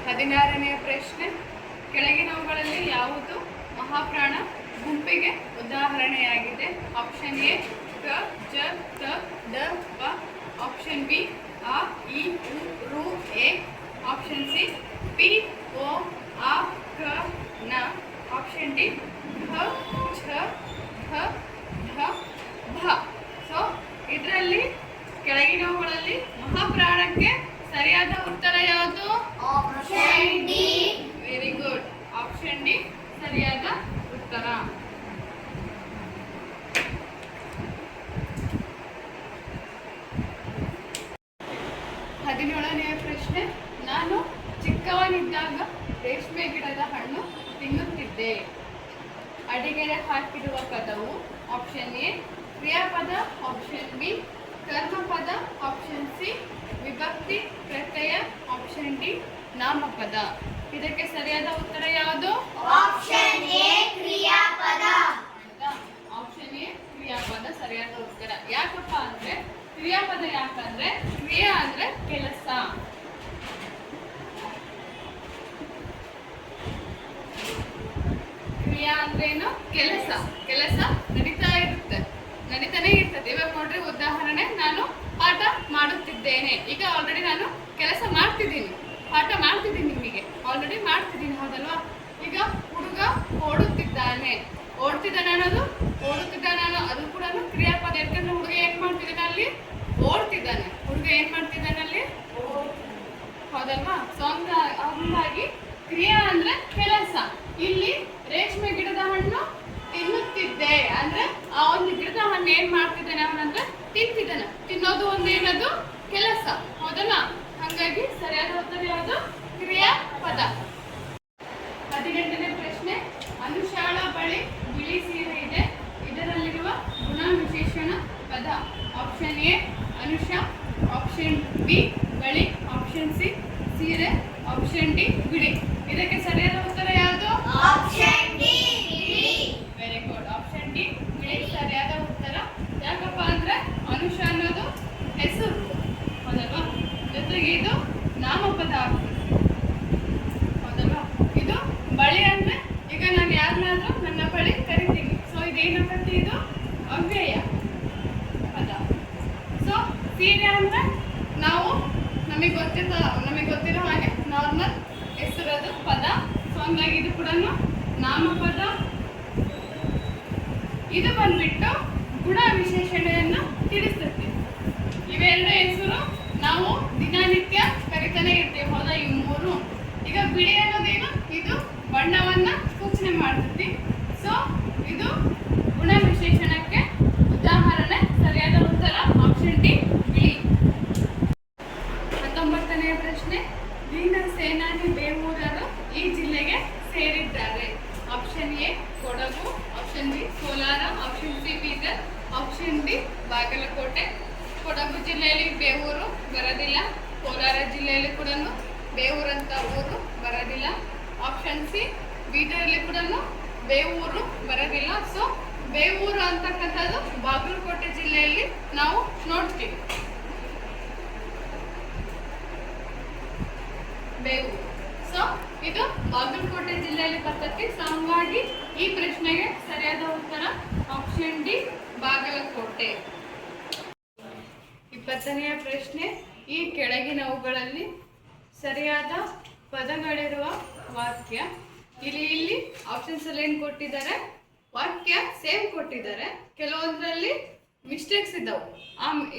16ನೇ ಪ್ರಶ್ನೆ, ಕೆಳಗಿನವುಗಳಲ್ಲಿ ಯಾವುದು ಮಹಾಪ್ರಾಣ ಗುಂಪಿಗೆ ಉದಾಹರಣೆಯಾಗಿದೆ? ಆಪ್ಷನ್ ಎ ಕ ಜ ತ ಡ ಪ, ಆಪ್ಷನ್ ಬಿ ಆ ಇ ಉ ರು ಎ, ಆಪ್ಷನ್ ಸಿ ಪಿ ಓ ಆ ಕ ನ, ಆಪ್ಷನ್ ಡಿ ಢ ಛ ಢ ಢ ಭ. ಸೊ ಇದರಲ್ಲಿ ಕೆಳಗಿನವುಗಳಲ್ಲಿ ಮಹಾಪ್ರಾಣಕ್ಕೆ ಸರಿಯಾದ ಉತ್ತರ ಯಾವುದು? Option D. Very good, option D ಸರಿಯಾದ ಉತ್ತರ. ಹದಿನೇಳನೆಯ ಪ್ರಶ್ನೆ, ನಾನು ಚಿಕ್ಕವನಿದ್ದಾಗ ರೇಷ್ಮೆ ಗಿಡದ ಹಣ್ಣು ತಿನ್ನುತ್ತಿದ್ದೆ. ಅಡಿಗೆಗೆ ಹಾಕಿರುವ ಪದವು ಆಪ್ಷನ್ ಎ ಕ್ರಿಯಾಪದ, ಆಪ್ಷನ್ ಬಿ ಕರ್ಮಪದ, ಆಪ್ಷನ್ ಸಿ ವಿಭಕ್ತಿ ಪ್ರತ್ಯಯ, ಆಪ್ಷನ್ ಡಿ ನಾಮಪದ. ಇದಕ್ಕೆ ಸರಿಯಾದ ಉತ್ತರ ಯಾವುದು? ಆಪ್ಷನ್ ಎ ಕ್ರಿಯಾಪದ. ಆಪ್ಷನ್ ಎ ಕ್ರಿಯಾಪದ ಸರಿಯಾದ ಉತ್ತರ. ಯಾಕಪ್ಪ ಅಂದ್ರೆ ಕ್ರಿಯಾಪದ ಯಾಕಂದ್ರೆ ಕ್ರಿಯಾ ಅಂದ್ರೆ ಕೆಲಸ. ಕ್ರಿಯಾ ಅಂದ್ರೇನು? ಕೆಲಸ. ಕೆಲಸ ನಡೀತಾನೆ ಇರ್ತದೆ. ಇವಾಗ ನೋಡ್ರಿ, ಉದಾಹರಣೆ, ನಾನು ಪಾಠ ಮಾಡುತ್ತಿದ್ದೇನೆ. ಈಗ ಆಲ್ರೆಡಿ ನಾನು ಕೆಲಸ ಮಾಡ್ತಿದ್ದೀನಿ, ಪಾಠ ಮಾಡ್ತಿದ್ದೀನಿ, ನಿಮಗೆ ಆಲ್ರೆಡಿ ಮಾಡ್ತಿದ್ದೀನಿ, ಹೌದಲ್ವಾ? ಈಗ ಹುಡುಗ ಓಡುತ್ತಿದ್ದಾನೆ ಅನ್ನೋದು ಅದು ಕೂಡ ಕ್ರಿಯಾಪದ. ಯಾಕಂದ್ರೆ ಹುಡುಗ ಏನ್ ಮಾಡ್ತಿದ್ದಾನೆ ಅಲ್ಲಿ? ಓಡ್ತಿದ್ದಾನೆ. ಹುಡುಗ ಏನ್ ಮಾಡ್ತಿದ್ದಾನೆ ಅಲ್ಲಿ? ಹೌದಲ್ವಾ? ಸೊ ಹಂಗಾಗಿ ಕ್ರಿಯಾ ಅಂದ್ರೆ ಕೆಲಸ. ಇಲ್ಲಿ ರೇಷ್ಮೆ ಗಿಡದ ಹಣ್ಣು ತಿನ್ನುತ್ತಿದ್ದೆ ಅಂದ್ರೆ ಆ ಒಂದು ಗಿಡದ ಹಣ್ಣು ಏನ್ ಮಾಡ್ತಿದ್ದಾನೆ ಅವನಂದ್ರೆ ತಿಂತಿದ್ದಾನೆ. ತಿನ್ನೋದು ಒಂದೇನದು? ಕೆಲಸ, ಹೌದಲ್ಲ? ಹಾಗಾಗಿ ಸರಿಯಾದ ಉತ್ತರ ಯಾವುದು? ಕ್ರಿಯಾಪದ. 18ನೇ ಪ್ರಶ್ನೆ, ಅನುಷಾಳ ಬಳಿ ಬಿಳಿ ಸೀರೆ ಇದೆ. ಇದರಲ್ಲಿರುವ ಗುಣ ವಿಶೇಷಣ ಪದ. Option A Anusha, option B ಬಳಿ, ಆಪ್ಷನ್ ಸಿ ಸೀರೆ, ಆಪ್ಷನ್ ಡಿ ಬಿಳಿ. ಇದಕ್ಕೆ ಸರಿಯಾದ ಉತ್ತರ ಯಾವುದು? ಆಪ್ಷನ್ ಡಿ ಬಿಳಿ. ವೆರಿ ಗುಡ್, ಆಪ್ಷನ್ ಡಿ ಬಿಳಿ ಸರಿಯಾದ ಉತ್ತರ. ಯಾಕಪ್ಪ ಅಂದ್ರೆ ಅನುಷಾ ಅನ್ನೋದು ಹೆಸರು, ಹೌದಲ್ವಾ? ಜೊತೆಗೆ ಇದು ನಾಮಪದ ಆಗ್ತದೆ, ಹೌದಲ್ವಾ? ಇದು ಬಳಿ ಅಂದ್ರೆ ಈಗ ನಾನು ಯಾರನ್ನಾದ್ರೂ ನನ್ನ ಬಳಿ ಕರಿತೀನಿ. ಸೊ ಇದೇನಾಗತ್ತೆ? ಇದು ಅವ್ಯಯ ಪದ. ಸೊ ಸೀರೆ ಅಂದ್ರೆ ನಾವು ನಮಗೆ ಗೊತ್ತಿರೋ ಹಾಗೆ ನಾರ್ಮಲ್ ಹೆಸರದು ಪದ. ಸೊ ಹಂಗಾಗಿ ಇದು ಕೂಡ ನಾಮಪದ. ಇದು ಬಂದ್ಬಿಟ್ಟು ಗುಣ ವಿಶೇಷಣೆಯನ್ನು ತಿಳಿಸ್ತದೆ. ಇವೆರಡು ಹೆಸರು ನಾವು ದಿನನಿತ್ಯ ಕರಿತಾನೆ ಇರ್ತೀವಿ, ಹೌದಾ? ಈ ಮೂರು. ಈಗ ಬಿಳಿ ಅನ್ನೋದೇನು? ಇದು ಬಣ್ಣವನ್ನ ಸೂಚನೆ ಮಾಡ್ತೈತಿ. ಸೊ ಇದು ಗುಣ ವಿಶೇಷಣಕ್ಕೆ ಉದಾಹರಣೆ. ಸರಿಯಾದ ಉತ್ತರ ಆಪ್ಷನ್ ಡಿ ಬಿಳಿ. 19ನೇ ಪ್ರಶ್ನೆ, ದೀನ ಸೇನಾನಿ ಬೇವೂರರು ಈ ಜಿಲ್ಲೆಗೆ ಸೇರಿದ್ದಾರೆ. Option A Kodagu, option B Kolar, option C Bidar, option D Bagalkote. Kodagu ಜಿಲ್ಲೆಯಲ್ಲಿ ಬೇವೂರು ಬರೋದಿಲ್ಲ. ಕೋಲಾರ ಜಿಲ್ಲೆಯಲ್ಲಿ ಕೂಡ ಬೇವೂರು ಅಂತ ಊರು ಬರೋದಿಲ್ಲ. ಆಪ್ಷನ್ ಸಿ ಬೀದರಲ್ಲಿ ಕೂಡ ಬೇವೂರು ಬರೋದಿಲ್ಲ. ಸೊ ಬೇವೂರು ಅಂತಕ್ಕಂಥದ್ದು ಬಾಗಲಕೋಟೆ ಜಿಲ್ಲೆಯಲ್ಲಿ ನಾವು ನೋಡ್ತೀವಿ. ಬೇವೂರು, ಸೊ ಇದು ಬಾಗಲಕೋಟೆ ಜಿಲ್ಲೆಯಲ್ಲಿ ಬರ್ತೈತಿ. ಸೊ ಹಂಗಾಗಿ ಈ ಪ್ರಶ್ನೆಗೆ ಸರಿಯಾದ ಉತ್ತರ ಆಪ್ಷನ್ ಡಿ ಬಾಗಲಕೋಟೆ. 20ನೆಯ ಪ್ರಶ್ನೆ, ಈ ಕೆಳಗಿನವುಗಳಲ್ಲಿ ಸರಿಯಾದ ಪದಗಳಿರುವ ವಾಕ್ಯ. ಇಲ್ಲಿ ಆಪ್ಷನ್ಸ್ ಅಲ್ಲಿ ಏನು ಕೊಟ್ಟಿದ್ದಾರೆ? ವಾಕ್ಯ ಸೇಮ್ ಕೊಟ್ಟಿದ್ದಾರೆ. ಕೆಲವೊಂದರಲ್ಲಿ ಮಿಸ್ಟೇಕ್ಸ್ ಇದ್ದಾವೆ.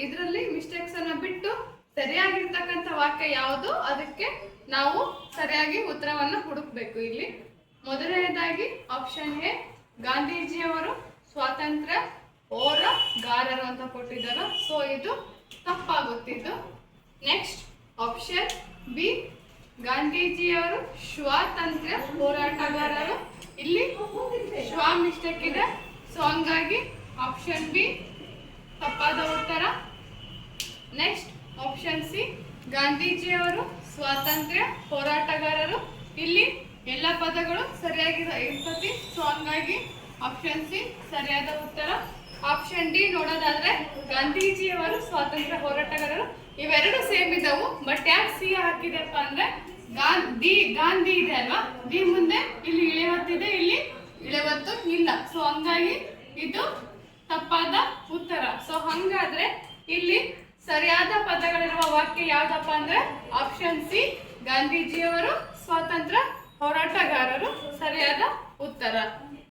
ಇದರಲ್ಲಿ ಮಿಸ್ಟೇಕ್ಸ್ ಅನ್ನ ಬಿಟ್ಟು ಸರಿಯಾಗಿರ್ತಕ್ಕಂಥ ವಾಕ್ಯ ಯಾವುದು, ಅದಕ್ಕೆ ನಾವು ಸರಿಯಾಗಿ ಉತ್ತರವನ್ನು ಹುಡುಕ್ಬೇಕು. ಇಲ್ಲಿ ಮೊದಲನೇದಾಗಿ ಆಪ್ಷನ್ ಎ ಗಾಂಧೀಜಿಯವರು ಸ್ವಾತಂತ್ರ್ಯ ಹೋರಾಟಗಾರರು ಅಂತ ಕೊಟ್ಟಿದ್ದಾರೆ. ಸೊ ಇದು ತಪ್ಪಾಗುತ್ತಿದ್ದು. ನೆಕ್ಸ್ಟ್ ಆಪ್ಷನ್ ಬಿ ಗಾಂಧೀಜಿಯವರು ಸ್ವಾತಂತ್ರ್ಯ ಹೋರಾಟಗಾರರು. ಇಲ್ಲಿ ಶ್ವ ಮಿಸ್ಟೇಕ್ ಇದೆ. ಸೊ ಹಂಗಾಗಿ ಆಪ್ಷನ್ ಬಿ ತಪ್ಪಾದ ಉತ್ತರ. ನೆಕ್ಸ್ಟ್ ಆಪ್ಷನ್ ಸಿ ಗಾಂಧೀಜಿಯವರು ಸ್ವಾತಂತ್ರ್ಯ ಹೋರಾಟಗಾರರು. ಇಲ್ಲಿ ಎಲ್ಲ ಪದಗಳು ಸರಿಯಾಗಿ ಇರ್ತತಿ. ಸೊ ಹಂಗಾಗಿ ಆಪ್ಷನ್ ಸಿ ಸರಿಯಾದ ಉತ್ತರ. ಆಪ್ಷನ್ ಡಿ ನೋಡೋದಾದ್ರೆ ಗಾಂಧೀಜಿಯವರು ಸ್ವಾತಂತ್ರ್ಯ ಹೋರಾಟಗಾರರು. ಇವೆರಡು ಸೇಮ್ ಇದ್ದವು. ಬಟ್ ಯಾಕೆ ಸಿ ಹಾಕಿದೆಪ್ಪ ಅಂದ್ರೆ ದಿ ಗಾಂಧಿ ಇದೆ ಅಲ್ವಾ, ದಿ ಮುಂದೆ ಇಲ್ಲಿ ಇಳೆವತ್ತಿದೆ, ಇಲ್ಲಿ ಇಳೆವತ್ತು ಇಲ್ಲ. ಸೊ ಹಂಗಾಗಿ ಇದು ತಪ್ಪಾದ ಉತ್ತರ. ಸೊ ಹಂಗಾದ್ರೆ ಇಲ್ಲಿ ಸರಿಯಾದ ಪದಗಳಿರುವ ವಾಕ್ಯ ಯಾವ್ದಪ್ಪ ಅಂದ್ರೆ ಆಪ್ಷನ್ ಸಿ, ಗಾಂಧೀಜಿಯವರು ಸ್ವಾತಂತ್ರ್ಯ ಹೋರಾಟಗಾರರು ಸರಿಯಾದ ಉತ್ತರ.